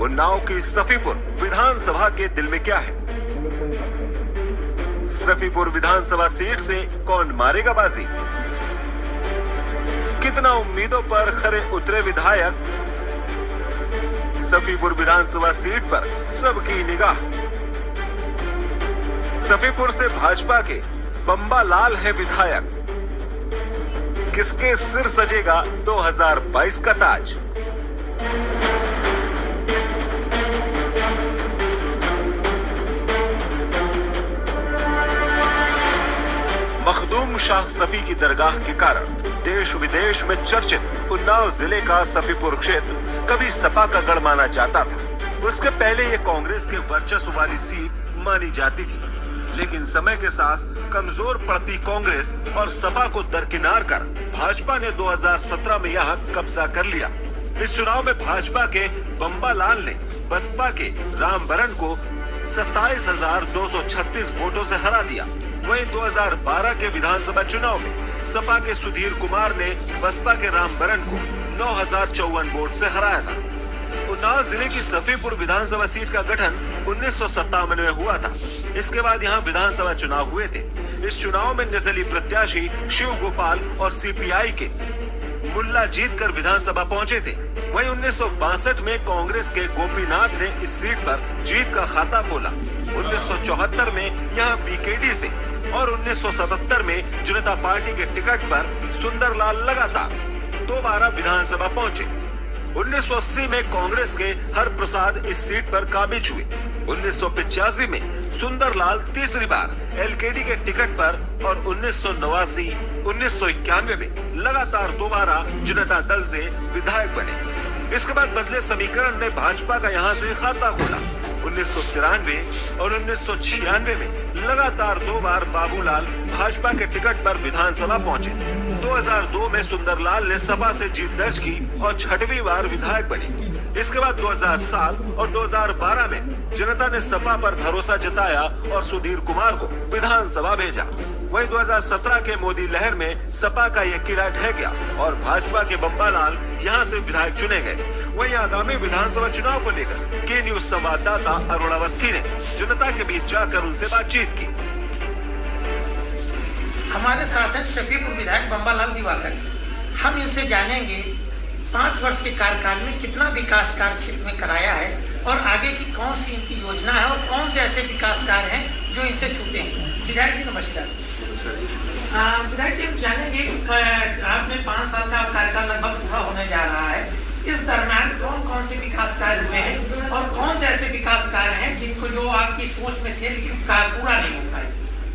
उन्नाव की सफीपुर विधानसभा के दिल में क्या है? सफीपुर विधानसभा सीट से कौन मारेगा बाजी? कितना उम्मीदों पर खरे उतरे विधायक? सफीपुर विधानसभा सीट पर सबकी निगाह। सफीपुर से भाजपा के बम्बा लाल है विधायक। किसके सिर सजेगा 2022 का ताज? मखदूम शाह सफी की दरगाह के कारण देश विदेश में चर्चित उन्नाव जिले का सफीपुर क्षेत्र कभी सपा का गढ़ माना जाता था। उसके पहले ये कांग्रेस के वर्चस्व वाली सीट मानी जाती थी, लेकिन समय के साथ कमजोर पड़ती कांग्रेस और सपा को दरकिनार कर भाजपा ने 2017 में यह कब्जा कर लिया। इस चुनाव में भाजपा के बम्बा लाल ने बसपा के रामबरन को 27,236 वोटों से हरा दिया। वहीं 2012 के विधानसभा चुनाव में सपा के सुधीर कुमार ने बसपा के रामबरन को 9,054 वोट से हराया था। उन्नाव जिले की सफीपुर विधानसभा सीट का गठन 1957 में हुआ था। इसके बाद यहाँ विधानसभा चुनाव हुए थे। इस चुनाव में निर्दलीय प्रत्याशी शिव गोपाल और सीपीआई के मुल्ला जीतकर विधानसभा पहुंचे थे। वहीं 1962 में कांग्रेस के गोपीनाथ ने इस सीट पर जीत का खाता खोला। 1974 में यहाँ बीकेडी से और 1977 में जनता पार्टी के टिकट पर सुंदरलाल लगातार दोबारा विधानसभा पहुंचे। 1980 में कांग्रेस के हर प्रसाद इस सीट पर काबिज हुए। 1985 में सुंदरलाल तीसरी बार एलकेडी के टिकट पर और 1989, 1991 में लगातार दोबारा जनता दल से विधायक बने। इसके बाद बदले समीकरण ने भाजपा का यहाँ से खाता खोला। 1993 और 1996 में लगातार 2 बार बाबूलाल भाजपा के टिकट पर विधानसभा पहुंचे। 2002 में सुंदरलाल ने सपा से जीत दर्ज की और 6वीं बार विधायक बने। इसके बाद 2007 और 2012 में जनता ने सपा पर भरोसा जताया और सुधीर कुमार को विधानसभा भेजा। वही 2017 के मोदी लहर में सपा का यह किला ढह गया और भाजपा के बम्बा लाल यहाँ से विधायक चुने गए। वहीं आगामी विधानसभा चुनाव को लेकर के न्यूज संवाददाता अरुण अवस्थी ने जनता के बीच जाकर उनसे बातचीत की। हमारे साथ है सफीपुर विधायक बम्बा लाल दिवाकर जी। हम इनसे जानेंगे 5 वर्ष के कार्यकाल में कितना विकास कार्य क्षेत्र में कराया है और आगे की कौन सी इनकी योजना है और कौन से ऐसे विकास कार्य हैं जो इनसे छूटे हैं। विधायक जी नमस्कार। विधायक जी जानेंगे आपने 5 साल का कार्यकाल लगभग पूरा होने जा रहा है। इस दरम्यान कौन कौन से विकास कार्य हुए हैं और कौन से ऐसे विकास कार्य हैं जिनको जो आपकी सोच में थे लेकिन पूरा नहीं हो पाए?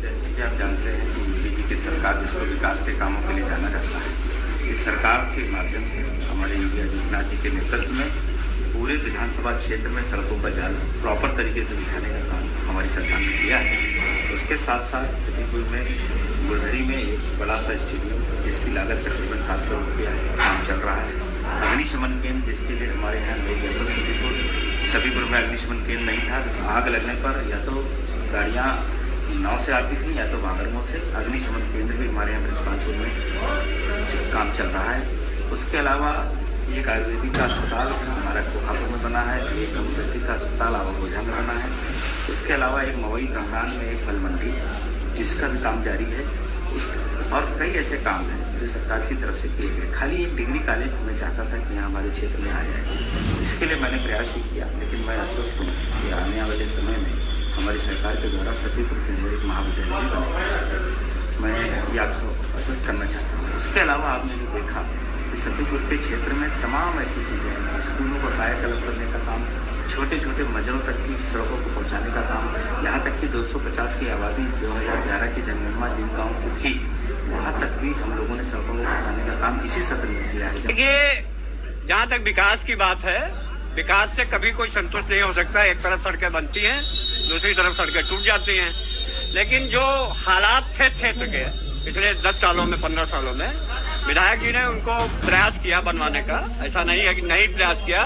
जैसे कि आप जानते हैं कि मोदी जी की सरकार जिसको विकास के कामों के लिए जाना जाता है, इस सरकार के माध्यम से हमारे योगी आदित्यनाथ जी के नेतृत्व में पूरे विधानसभा क्षेत्र में सड़कों का जाल प्रॉपर तरीके से बिछाने का काम हमारी सरकार ने किया है। उसके साथ साथ सफीपुर में गुलजरी में एक बड़ा सा स्टेडियम जिसकी लागत तकरीबन 7 करोड़ रुपया काम चल रहा है। अग्निशमन केंद्र जिसके लिए हमारे यहाँ लोग सफीपुर में अग्निशमन केंद्र नहीं था। आग लगने पर या तो गाड़ियाँ नाव से आती थी या तो बांगरमों से। अग्निशमन केंद्र भी हमारे यहाँ बृहस्पतिपुर में काम चल रहा है। उसके अलावा एक आयुर्वेदिक का अस्पताल हमारा कोहापुर में बना है, एक होम्योपैथिक का अस्पताल आवागोझा में बना है। उसके अलावा एक मवई गंगान में एक फल मंडी जिसका भी काम जारी है। और कई ऐसे काम हैं जो सरकार की तरफ से किए गए। खाली एक डिग्री कॉलेज मैं चाहता था कि यहाँ हमारे क्षेत्र में आ जाए। इसके लिए मैंने प्रयास भी किया, लेकिन मैं आश्वस्त हूँ कि आने वाले समय में हमारी सरकार के द्वारा सफीपुर के अंदर एक महाविद्यालय बनेगा। मैं ये आपको आश्वस्त करना चाहता हूँ। उसके अलावा आपने भी देखा कि सफीपुर के क्षेत्र में तमाम ऐसी चीज़ें हैं। स्कूलों को कायाकल्प करने का काम, छोटे छोटे मजरों तक की सड़कों को पहुँचाने का काम, यहाँ तक कि 250 की आबादी 2011 की जनगणना जिन गाँव की थी वहाँ तक भी हम लोगों ने सड़कों को पहुँचाने का काम इसी सत्र में किया है। देखिए, जहाँ तक विकास की बात है, विकास से कभी कोई संतुष्ट नहीं हो सकता। एक तरफ सड़कें बनती हैं, दूसरी तरफ सड़कें टूट जाती हैं। लेकिन जो हालात थे क्षेत्र के पिछले 10 सालों में, 15 सालों में, विधायक जी ने उनको प्रयास किया बनवाने का। ऐसा नहीं है कि नहीं प्रयास किया,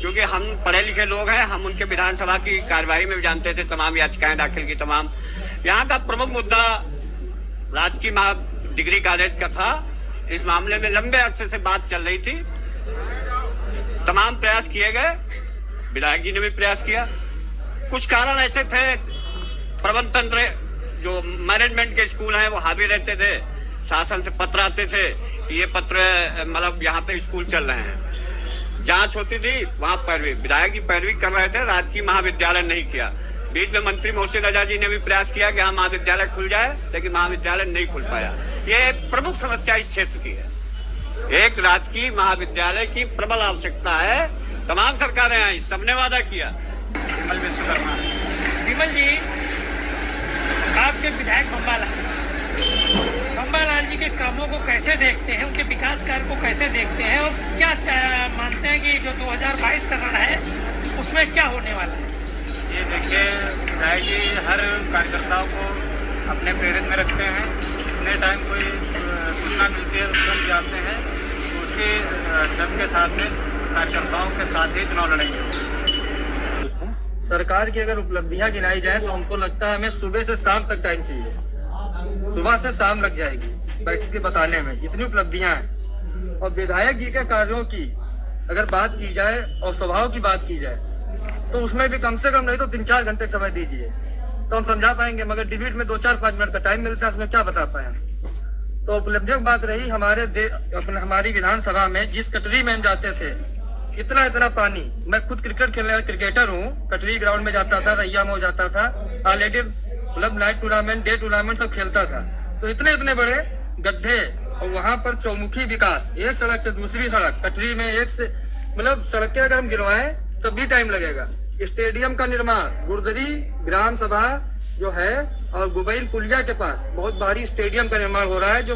क्योंकि हम पढ़े लिखे लोग हैं। हम उनके विधानसभा की कार्यवाही में भी जानते थे, तमाम याचिकाएं दाखिल की। तमाम यहाँ का प्रमुख मुद्दा राजकीय डिग्री कॉलेज का था। इस मामले में लंबे अरसे से बात चल रही थी, तमाम प्रयास किए गए। विधायक जी ने भी प्रयास किया। कुछ कारण ऐसे थे, प्रबंध तंत्र जो मैनेजमेंट के स्कूल हैं वो हावी रहते थे, शासन से पत्र आते थे, ये पत्र मतलब यहाँ पे स्कूल चल रहे हैं, जांच होती थी, वहाँ पैरवी, विधायक जी पैरवी कर रहे थे, राजकीय महाविद्यालय नहीं किया। बीच में मंत्री मोहसिन रजा जी ने भी प्रयास किया कि हाँ महाविद्यालय खुल जाए, लेकिन महाविद्यालय नहीं खुल पाया। ये प्रमुख समस्या इस क्षेत्र की है। एक राजकीय महाविद्यालय की प्रबल आवश्यकता है। तमाम सरकारें आई, सबने वादा किया। विमल विश्वकर्मा। विमल जी, आपके विधायक बम्बालाल जी के कामों को कैसे देखते हैं, उनके विकास कार्य को कैसे देखते हैं, और क्या मानते हैं कि जो 2022 का रण है उसमें क्या होने वाला है? ये देखिए, विधायक जी हर कार्यकर्ताओं को अपने प्रेरित में रखते हैं। जितने टाइम कोई सूचना मिलती है तुरंत जाते हैं, तो उसके जन के साथ में कार्यकर्ताओं के साथ ही चुनाव लड़ेंगे। सरकार की अगर उपलब्धियां गिनाई जाए तो हमको लगता है हमें सुबह से शाम तक टाइम चाहिए। सुबह से शाम लग जाएगी बैठ के बताने में, इतनी उपलब्धियां हैं। और विधायक जी के कार्यों की अगर बात की जाए और स्वभाव की बात की जाए तो उसमें भी कम से कम नहीं तो 3-4 घंटे समय दीजिए तो हम समझा पाएंगे, मगर डिबेट में 2-4-5 मिनट का टाइम मिलता है, उसमें क्या बता पाए हम। तो उपलब्धियों की बात रही हमारी विधानसभा में, जिस कटरी में हम जाते थे, इतना पानी, मैं खुद क्रिकेट खेलने वाला क्रिकेटर हूँ, कटरी ग्राउंड में जाता था, रैया में जाता था, ऑलरेडी मतलब नाइट टूर्नामेंट, डे टूर्नामेंट सब खेलता था। तो इतने बड़े गड्ढे, और वहाँ पर चौमुखी विकास, एक सड़क से दूसरी सड़क, कटरी में एक से मतलब सड़कें अगर हम गिरवाएं तब भी टाइम लगेगा। स्टेडियम का निर्माण गुरदरी ग्राम सभा जो है और गुबैल पुलिया के पास बहुत भारी स्टेडियम का निर्माण हो रहा है, जो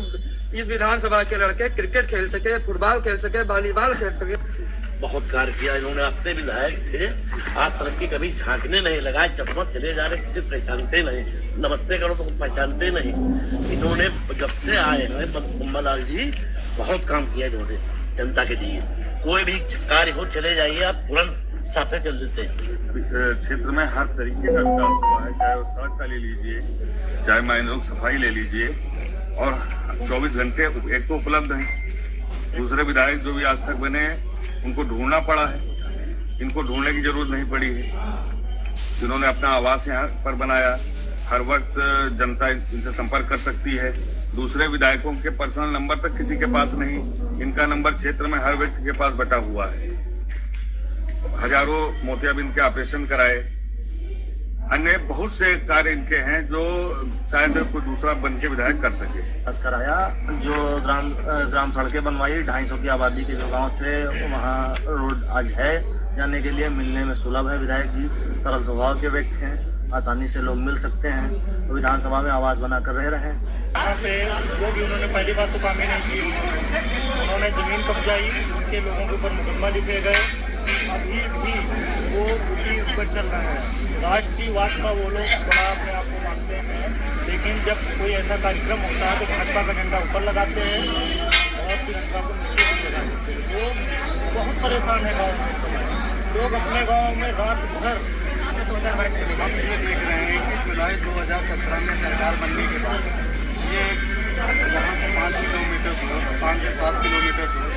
इस विधानसभा के लड़के क्रिकेट खेल सके, फुटबॉल खेल सके, वॉलीबॉल खेल सके। बहुत कार्य किया इन्होंने। अपने विधायक थे, आज तरक्की कभी झांकने नहीं लगाए, चकमक चले जा रहे, किसी पहचानते नहीं, नमस्ते करो तो पहचानते नहीं। इन्होंने जब से आए हैं बम्बालाल जी, बहुत काम किया इन्होंने जनता के लिए। कोई भी कार्य हो चले जाइए, आप तुरंत साथ चल देते हैं। क्षेत्र में हर तरीके का विकास हुआ है, चाहे वो सड़क का ले लीजिए, चाहे माइनर सफाई ले लीजिए, और 24 घंटे एक तो उपलब्ध है। दूसरे विधायक जो भी आज तक बने हैं उनको ढूंढना पड़ा है, इनको ढूंढने की जरूरत नहीं पड़ी है। जिन्होंने अपना आवास यहाँ पर बनाया, हर वक्त जनता इनसे संपर्क कर सकती है। दूसरे विधायकों के पर्सनल नंबर तक किसी के पास नहीं, इनका नंबर क्षेत्र में हर व्यक्ति के पास बटा हुआ है। हजारों मोतियाबिंद के ऑपरेशन कराए, अन्य बहुत से कार्य इनके हैं जो शायद कोई दूसरा बन के विधायक कर सके। कराया जो ग्राम सड़कें बनवाई, 250 की आबादी के जो गांव थे वहाँ रोड आज है, जाने के लिए मिलने में सुलभ है। विधायक जी सरल स्वभाव के व्यक्ति हैं, आसानी से लोग मिल सकते हैं, तो विधानसभा में आवाज बनाकर रह रहे हैं। यहाँ पे जो भी उन्होंने पहली बार तो काम ही नहीं किए, उन्होंने जमीन कब्जाई, उनके लोगों के ऊपर मुकदमा लिखे गए, अभी भी वो उसी पर चल रहे हैं। राष्ट्रीयवाद का वो लोग बड़ा अपने आप को मानते हैं, लेकिन जब कोई ऐसा कार्यक्रम होता है तो भाजपा का झंडा ऊपर लगाते हैं और तिरंगा को नीचे लगा देते हैं। वो बहुत परेशान है गाँव में, लोग अपने गाँव में रात भर। हम ये देख रहे हैं कि जुलाई 2017 में सरकार बनने के बाद ये यहाँ से 5 किलोमीटर दूर, 5 से 7 किलोमीटर दूर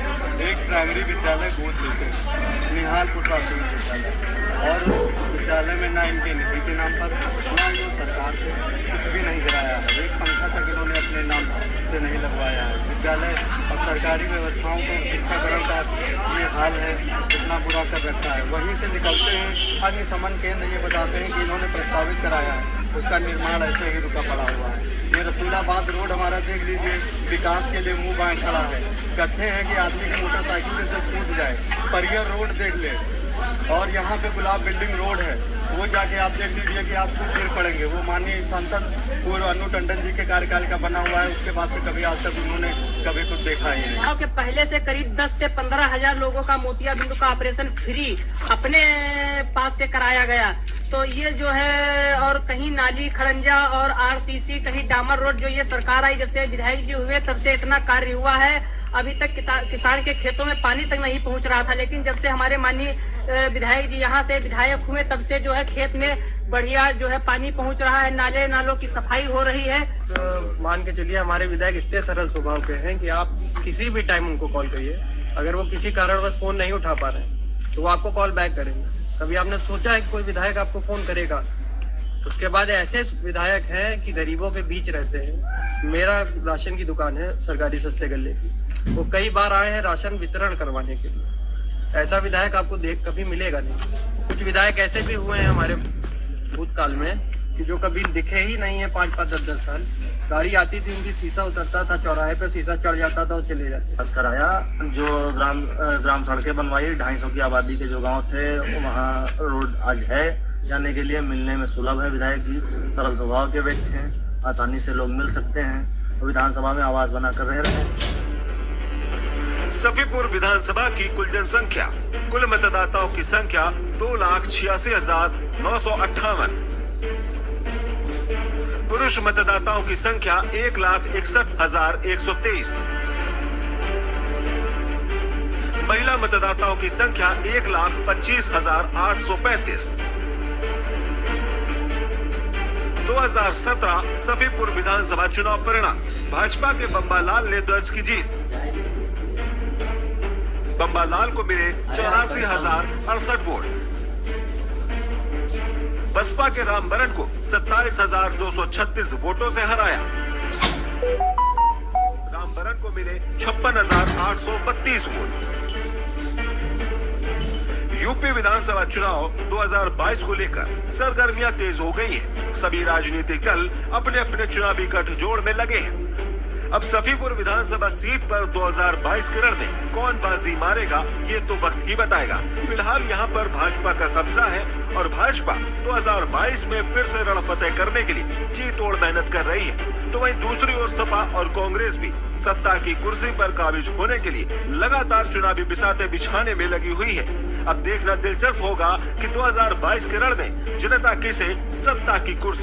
एक प्राइमरी विद्यालय गोद लेते हैं, निहालपुर प्राथमिक विद्यालय, और विद्यालय में ना इनके निधि के नाम पर, ना ये सरकार से कुछ भी नहीं कराया है। एक पंखा तक इन्होंने अपने नाम से नहीं लगवाया है। विद्यालय और सरकारी व्यवस्थाओं को शिक्षाकरण का ये हाल है, इतना बुरा कर रखा है। वहीं से निकलते हैं, अग्निशमन केंद्र ये बताते हैं कि इन्होंने प्रस्तावित कराया है, उसका निर्माण ऐसे ही रुका पड़ा हुआ है। ये रसूलाबाद रोड हमारा देख लीजिए, विकास के लिए मुंह बाएं खड़ा है। गड्ढे हैं कि आदमी की मोटरसाइकिल से कूद जाए। परियर रोड देख ले, और यहाँ पे गुलाब बिल्डिंग रोड है, वो जाके आप देख लीजिए कि आप खुद गिर पड़ेंगे। वो माननीय सांसद पूर्व अनु टंडन जी के कार्यकाल का बना हुआ है, उसके बाद से कभी आज तक उन्होंने कभी कुछ देखा ही नहीं। गाँव के पहले से करीब 10 से 15 हजार लोगों का मोतियाबिंद का ऑपरेशन फ्री अपने पास से कराया गया। तो ये जो है, और कहीं नाली खड़ंजा और आरसीसी, कहीं डामर रोड, जो ये सरकार आई जब से विधायक जी हुए तब से इतना कार्य हुआ है। अभी तक किसान के खेतों में पानी तक नहीं पहुंच रहा था, लेकिन जब से हमारे माननीय विधायक जी यहाँ से विधायक हुए तब से जो है खेत में बढ़िया जो है पानी पहुंच रहा है, नाले नालों की सफाई हो रही है। तो मान के चलिए हमारे विधायक इतने सरल स्वभाव के हैं कि आप किसी भी टाइम उनको कॉल करिए, अगर वो किसी कारणवश फोन नहीं उठा पा रहे हैं तो वो आपको कॉल बैक करेंगे। कभी आपने सोचा है कि कोई विधायक आपको फोन करेगा? उसके बाद ऐसे विधायक हैं कि गरीबों के बीच रहते हैं। मेरा राशन की दुकान है सरकारी सस्ते गल्ले की, वो कई बार आए हैं राशन वितरण करवाने के लिए। ऐसा विधायक आपको कभी मिलेगा नहीं। कुछ विधायक ऐसे भी हुए हैं हमारे भूतकाल में कि जो कभी दिखे ही नहीं है 5-5, 10-10 साल। गाड़ी आती थी, उनकी शीशा उतरता था, चौराहे पे शीशा चढ़ जाता था और चले जाते। बस कराया, जो ग्राम सड़कें बनवाई, 250 की आबादी के जो गांव थे वहाँ रोड आज है जाने के लिए, मिलने में सुलभ है। विधायक जी सरल स्वभाव के व्यक्ति हैं, आसानी से लोग मिल सकते हैं और विधानसभा में आवाज बनाकर रह रहे हैं। सफीपुर विधानसभा की कुल जनसंख्या, कुल मतदाताओं की संख्या 2,86,958। पुरुष मतदाताओं की संख्या 1,61,123। महिला मतदाताओं की संख्या 1,25,835। 2017 सफीपुर विधानसभा चुनाव परिणाम, भाजपा के बम्बालाल ने दर्ज की जीत। बम्बालाल को मिले 84,068 वोट। बसपा के रामबरन को 27,236 वोटों से हराया। रामबरन को मिले 56,832 वोट। यूपी विधानसभा चुनाव 2022 को लेकर सरगर्मियां तेज हो गई हैं। सभी राजनीतिक दल अपने अपने चुनावी गठजोड़ में लगे हैं। अब सफीपुर विधानसभा सीट पर 2022 के रण में कौन बाजी मारेगा, ये तो वक्त ही बताएगा। फिलहाल यहाँ पर भाजपा का कब्जा है और भाजपा 2022 में फिर से रण फतेह करने के लिए जी तोड़ मेहनत कर रही है। तो वहीं दूसरी ओर सपा और कांग्रेस भी सत्ता की कुर्सी पर काबिज होने के लिए लगातार चुनावी बिसाते बिछाने में लगी हुई है। अब देखना दिलचस्प होगा कि 2022 के रण में जनता किसे सत्ता की कुर्सी